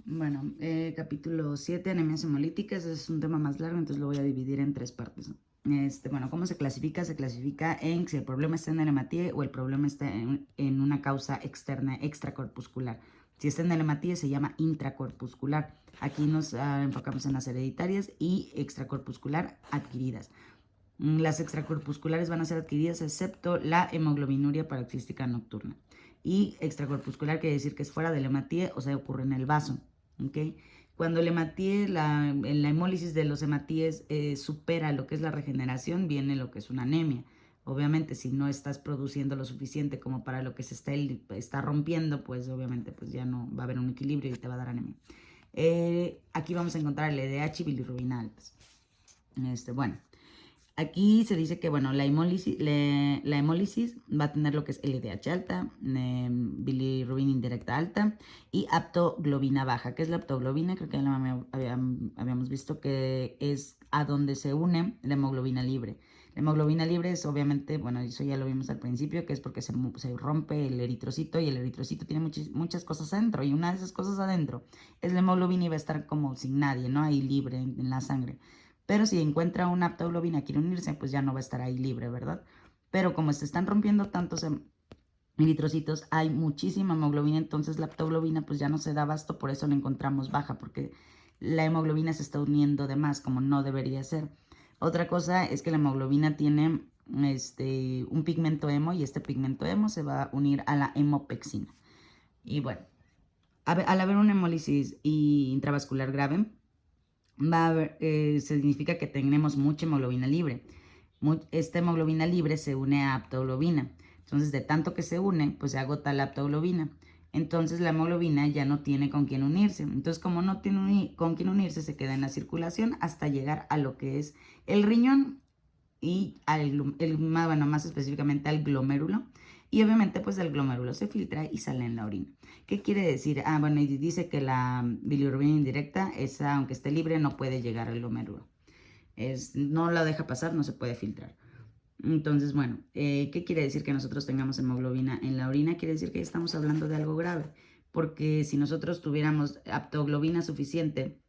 Bueno, capítulo 7, anemias hemolíticas, es un tema más largo, entonces lo voy a dividir en 3 partes. Bueno, ¿cómo se clasifica? Se clasifica en si el problema está en el hematíe o el problema está en una causa externa, extracorpuscular. Si está en el hematíe se llama intracorpuscular. Aquí nos enfocamos en las hereditarias y extracorpuscular adquiridas. Las extracorpusculares van a ser adquiridas excepto la hemoglobinuria paroxística nocturna. Y extracorpuscular quiere decir que es fuera del hematíe, o sea, ocurre en el vaso. ¿Okay? Cuando el hematíe, la hemólisis de los hematíes supera lo que es la regeneración, viene lo que es una anemia. Obviamente, si no estás produciendo lo suficiente como para lo que se está rompiendo, pues obviamente pues ya no va a haber un equilibrio y te va a dar anemia. Aquí vamos a encontrar el LDH y bilirrubina altas. Bueno, aquí se dice que, bueno, la hemólisis va a tener lo que es LDH alta, bilirrubina indirecta alta y aptoglobina baja. ¿Qué es la aptoglobina? Creo que ya habíamos visto que es a donde se une la hemoglobina libre. La hemoglobina libre es obviamente, bueno, eso ya lo vimos al principio, que es porque se rompe el eritrocito y el eritrocito tiene muchas cosas adentro y una de esas cosas adentro es la hemoglobina y va a estar como sin nadie, ¿no? Ahí libre en la sangre. Pero si encuentra una aptoglobina, quiere unirse, pues ya no va a estar ahí libre, ¿verdad? Pero como se están rompiendo tantos eritrocitos, hay muchísima hemoglobina, entonces la aptoglobina pues ya no se da abasto, por eso la encontramos baja, porque la hemoglobina se está uniendo de más, como no debería ser. Otra cosa es que la hemoglobina tiene un pigmento hemo y este pigmento hemo se va a unir a la hemopexina. Y bueno, al haber una hemólisis intravascular grave, significa que tenemos mucha hemoglobina libre. Esta hemoglobina libre se une a aptoglobina. Entonces, de tanto que se une, pues se agota la aptoglobina. Entonces, la hemoglobina ya no tiene con quién unirse. Entonces, como no tiene con quién unirse, se queda en la circulación hasta llegar a lo que es el riñón y más específicamente al glomérulo. Y obviamente pues el glomérulo se filtra y sale en la orina. ¿Qué quiere decir? Bueno, y dice que la bilirrubina indirecta, esa aunque esté libre, no puede llegar al glomérulo. No la deja pasar, no se puede filtrar. Entonces, bueno, ¿qué quiere decir que nosotros tengamos hemoglobina en la orina? Quiere decir que estamos hablando de algo grave. Porque si nosotros tuviéramos aptoglobina suficiente,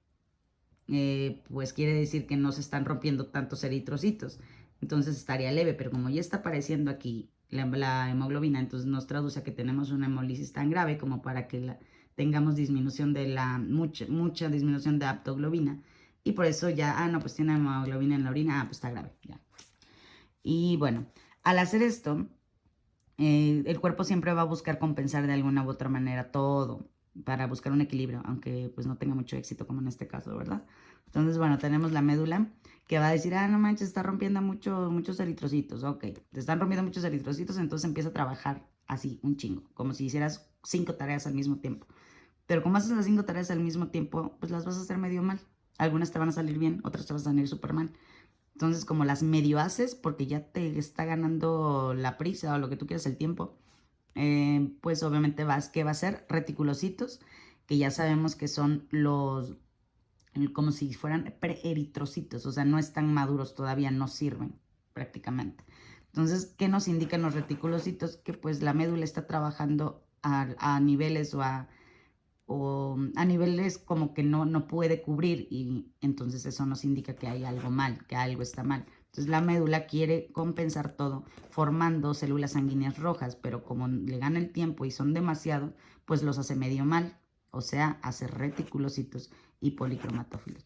pues quiere decir que no se están rompiendo tantos eritrocitos. Entonces estaría leve, pero como ya está apareciendo aquí la hemoglobina, entonces nos traduce a que tenemos una hemólisis tan grave como para que tengamos disminución de mucha disminución de aptoglobina. Y por eso ya, no, pues tiene hemoglobina en la orina, pues está grave, ya. Y bueno, al hacer esto, el cuerpo siempre va a buscar compensar de alguna u otra manera todo para buscar un equilibrio, aunque pues no tenga mucho éxito como en este caso, ¿verdad? Entonces, bueno, tenemos la médula que va a decir, no manches, está rompiendo muchos eritrocitos. Ok, te están rompiendo muchos eritrocitos, entonces empieza a trabajar así, un chingo, como si hicieras 5 tareas al mismo tiempo. Pero como haces las 5 tareas al mismo tiempo, pues las vas a hacer medio mal. Algunas te van a salir bien, otras te van a salir súper mal. Entonces, como las medio haces, porque ya te está ganando la prisa o lo que tú quieras, el tiempo, pues obviamente ¿qué va a ser? Reticulocitos, que ya sabemos que son como si fueran preeritrocitos, o sea, no están maduros todavía, no sirven prácticamente. Entonces, ¿qué nos indican los reticulocitos? Que pues la médula está trabajando a niveles o a niveles como que no puede cubrir y entonces eso nos indica que hay algo mal, que algo está mal. Entonces la médula quiere compensar todo formando células sanguíneas rojas, pero como le gana el tiempo y son demasiado, pues los hace medio mal, o sea, hace reticulocitos y policromatófilos.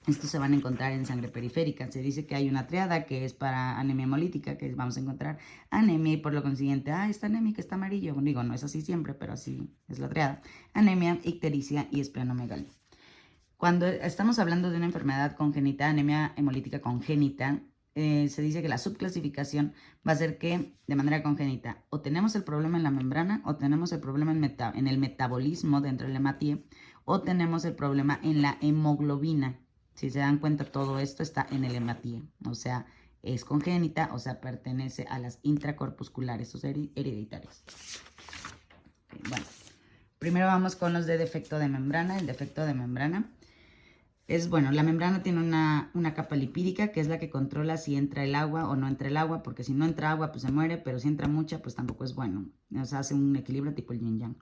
Estos se van a encontrar en sangre periférica. Se dice que hay una triada que es para anemia hemolítica, que vamos a encontrar anemia y por lo consiguiente, está anémica, está amarillo. Digo, no es así siempre, pero así es la triada. Anemia, ictericia y esplenomegalia. Cuando estamos hablando de una enfermedad congénita, anemia hemolítica congénita, se dice que la subclasificación va a ser que de manera congénita o tenemos el problema en la membrana o tenemos el problema en el metabolismo dentro del hematíe o tenemos el problema en la hemoglobina. Si se dan cuenta, todo esto está en el hematíe, o sea, es congénita, o sea, pertenece a las intracorpusculares, o sea, hereditarias. Bueno, primero vamos con los de defecto de membrana. El defecto de membrana es, bueno, la membrana tiene una capa lipídica que es la que controla si entra el agua o no entra el agua, porque si no entra agua, pues se muere, pero si entra mucha, pues tampoco es bueno. O sea, hace un equilibrio tipo el yin yang.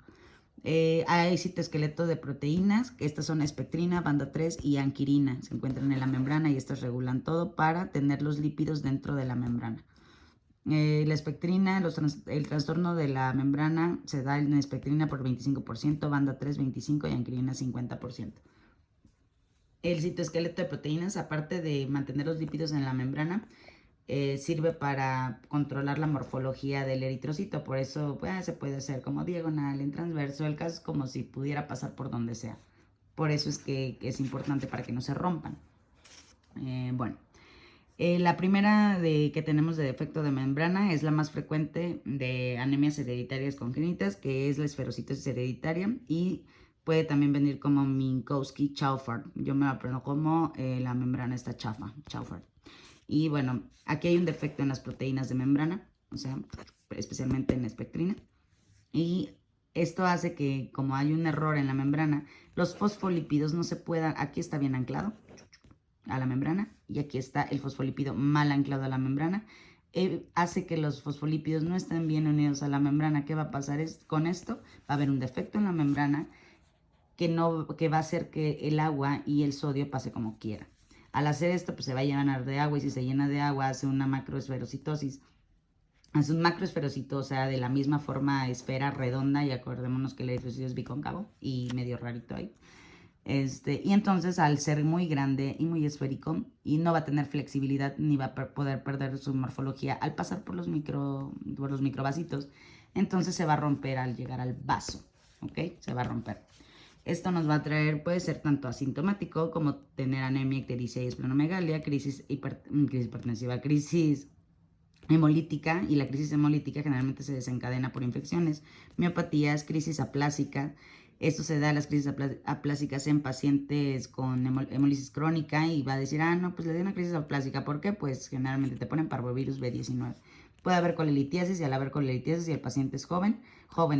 Hay citoesqueleto de proteínas, que estas son espectrina, banda 3 y anquirina. Se encuentran en la membrana y estas regulan todo para tener los lípidos dentro de la membrana. La espectrina, el trastorno de la membrana se da en espectrina por 25%, banda 3 25% y anquirina 50%. El citoesqueleto de proteínas, aparte de mantener los lípidos en la membrana, sirve para controlar la morfología del eritrocito. Por eso se puede hacer como diagonal, en transverso. El caso es como si pudiera pasar por donde sea. Por eso es que es importante para que no se rompan. Bueno. La primera que tenemos de defecto de membrana es la más frecuente de anemias hereditarias congénitas, que es la esferocitosis hereditaria, y puede también venir como Minkowski-Chauffer. Yo me lo aprendo como la membrana está chafa, Chauffer. Y bueno, aquí hay un defecto en las proteínas de membrana, o sea, especialmente en la espectrina. Y esto hace que, como hay un error en la membrana, los fosfolípidos no se puedan, aquí está bien anclado a la membrana y aquí está el fosfolípido mal anclado a la membrana, hace que los fosfolípidos no estén bien unidos a la membrana. ¿Qué va a pasar con esto? Va a haber un defecto en la membrana que va a hacer que el agua y el sodio pase como quiera. Al hacer esto, pues se va a llenar de agua, y si se llena de agua hace una macroesferocitosis. Hace un macroesferocito, o sea, de la misma forma esfera redonda, y acordémonos que el eritrocito es bicóncavo y medio rarito ahí. Y entonces, al ser muy grande y muy esférico, y no va a tener flexibilidad ni va a poder perder su morfología al pasar por los microvasitos, entonces se va a romper al llegar al vaso, ¿ok? Se va a romper. Esto nos va a traer, puede ser tanto asintomático como tener anemia, ictericia y esplenomegalia, crisis hipertensiva, crisis hemolítica, y la crisis hemolítica generalmente se desencadena por infecciones, miopatías, crisis aplásicas. Esto se da, las crisis aplásicas, en pacientes con hemólisis crónica, y va a decir, no, pues le dio una crisis aplásica. ¿Por qué? Pues generalmente te ponen parvovirus B19. Puede haber colelitiasis, y al haber colelitiasis y el paciente es joven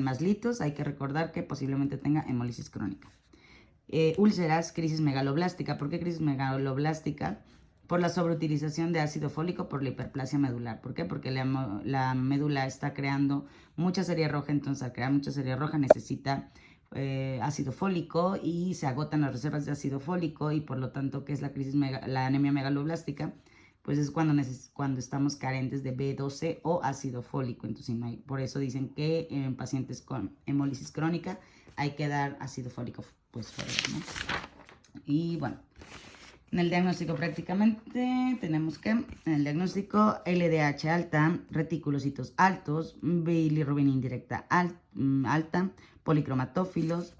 más litos, hay que recordar que posiblemente tenga hemólisis crónica. Úlceras, crisis megaloblástica. ¿Por qué crisis megaloblástica? Por la sobreutilización de ácido fólico por la hiperplasia medular. ¿Por qué? Porque la médula está creando mucha serie roja, entonces al crear mucha serie roja necesita ácido fólico y se agotan las reservas de ácido fólico, y por lo tanto, ¿qué es la anemia megaloblástica? Pues es cuando estamos carentes de B12 o ácido fólico. Entonces no hay, por eso dicen que en pacientes con hemólisis crónica hay que dar ácido fólico, pues fuera, ¿no? Y bueno, en el diagnóstico prácticamente tenemos que, en el diagnóstico, LDH alta, reticulocitos altos, bilirrubina indirecta alta, policromatófilos,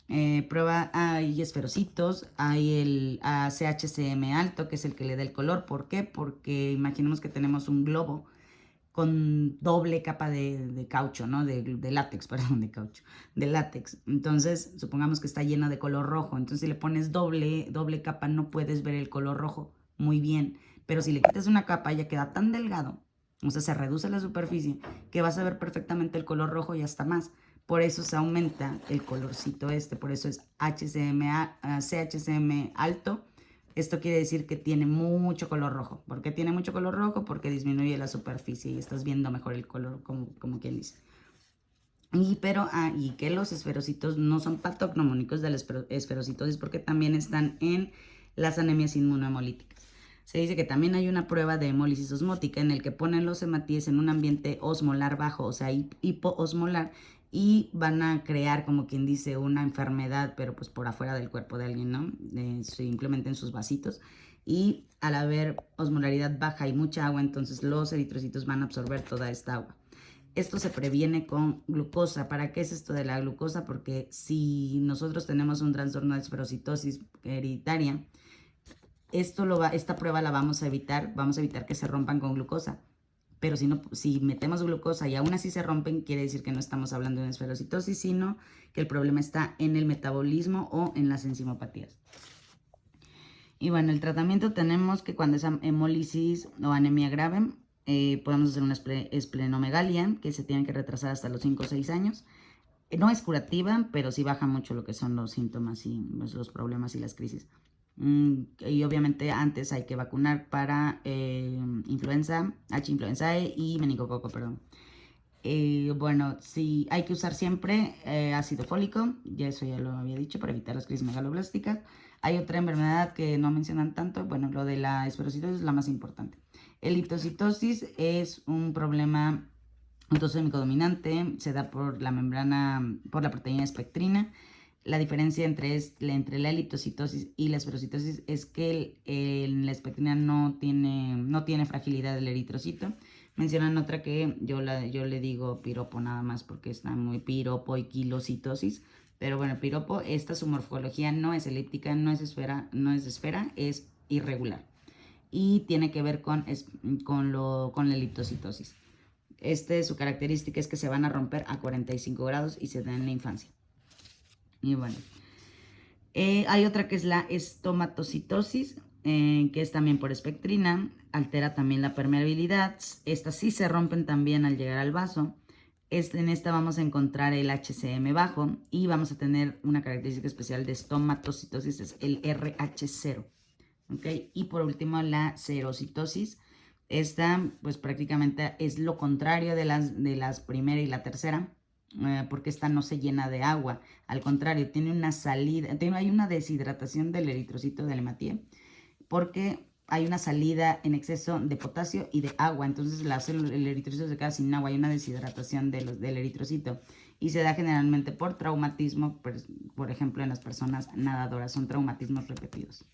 hay esferocitos, hay el CHCM alto, que es el que le da el color. ¿Por qué? Porque imaginemos que tenemos un globo con doble capa de caucho, ¿no? De látex, perdón, de caucho, de látex. Entonces, supongamos que está lleno de color rojo. Entonces, si le pones doble capa, no puedes ver el color rojo muy bien. Pero si le quitas una capa, ya queda tan delgado, o sea, se reduce la superficie, que vas a ver perfectamente el color rojo y hasta más. Por eso se aumenta el colorcito por eso es CHCM alto. Esto quiere decir que tiene mucho color rojo. ¿Por qué tiene mucho color rojo? Porque disminuye la superficie y estás viendo mejor el color, como quien dice. Y que los esferocitos no son patognomónicos de la esferocitosis, porque también están en las anemias inmunohemolíticas. Se dice que también hay una prueba de hemólisis osmótica en el que ponen los hematíes en un ambiente osmolar bajo, o sea, hipoosmolar, y van a crear, como quien dice, una enfermedad, pero pues por afuera del cuerpo de alguien, ¿no? Simplemente en sus vasitos. Y al haber osmolaridad baja y mucha agua, entonces los eritrocitos van a absorber toda esta agua. Esto se previene con glucosa. ¿Para qué es esto de la glucosa? Porque si nosotros tenemos un trastorno de esferocitosis hereditaria, esta prueba la vamos a evitar que se rompan con glucosa. Pero si metemos glucosa y aún así se rompen, quiere decir que no estamos hablando de una esferocitosis, sino que el problema está en el metabolismo o en las enzimopatías. Y bueno, el tratamiento tenemos que cuando es hemólisis o anemia grave, podemos hacer una esplenomegalia, que se tiene que retrasar hasta los 5 o 6 años. No es curativa, pero sí baja mucho lo que son los síntomas y los problemas y las crisis. Y obviamente antes hay que vacunar para influenza, H. influenzae y meningococo, perdón. Bueno, sí, hay que usar siempre ácido fólico, ya eso ya lo había dicho, para evitar las crisis megaloblásticas. Hay otra enfermedad que no mencionan tanto, bueno, lo de la esferocitosis es la más importante. El liptocitosis es un problema autosómico dominante, se da por la membrana, por la proteína espectrina. La diferencia entre la liptocitosis y la esferocitosis es que la espectrina no tiene fragilidad del eritrocito. Mencionan otra que yo le digo piropo nada más porque está muy piropo y quilocitosis. Pero bueno, piropo, su morfología no es elíptica, no es esfera, es irregular. Y tiene que ver con la liptocitosis. Su característica es que se van a romper a 45 grados y se dan en la infancia. Y bueno, hay otra que es la estomatocitosis, que es también por espectrina, altera también la permeabilidad. Estas sí se rompen también al llegar al vaso. En esta vamos a encontrar el HCM bajo y vamos a tener una característica especial de estomatocitosis, es el RH0. ¿Okay? Y por último la serocitosis. Esta pues prácticamente es lo contrario de las primera y la tercera, porque esta no se llena de agua, al contrario, tiene una salida, hay una deshidratación del eritrocito de hematía, porque hay una salida en exceso de potasio y de agua, entonces el eritrocito se queda sin agua, hay una deshidratación del eritrocito y se da generalmente por traumatismo, por ejemplo en las personas nadadoras, son traumatismos repetidos.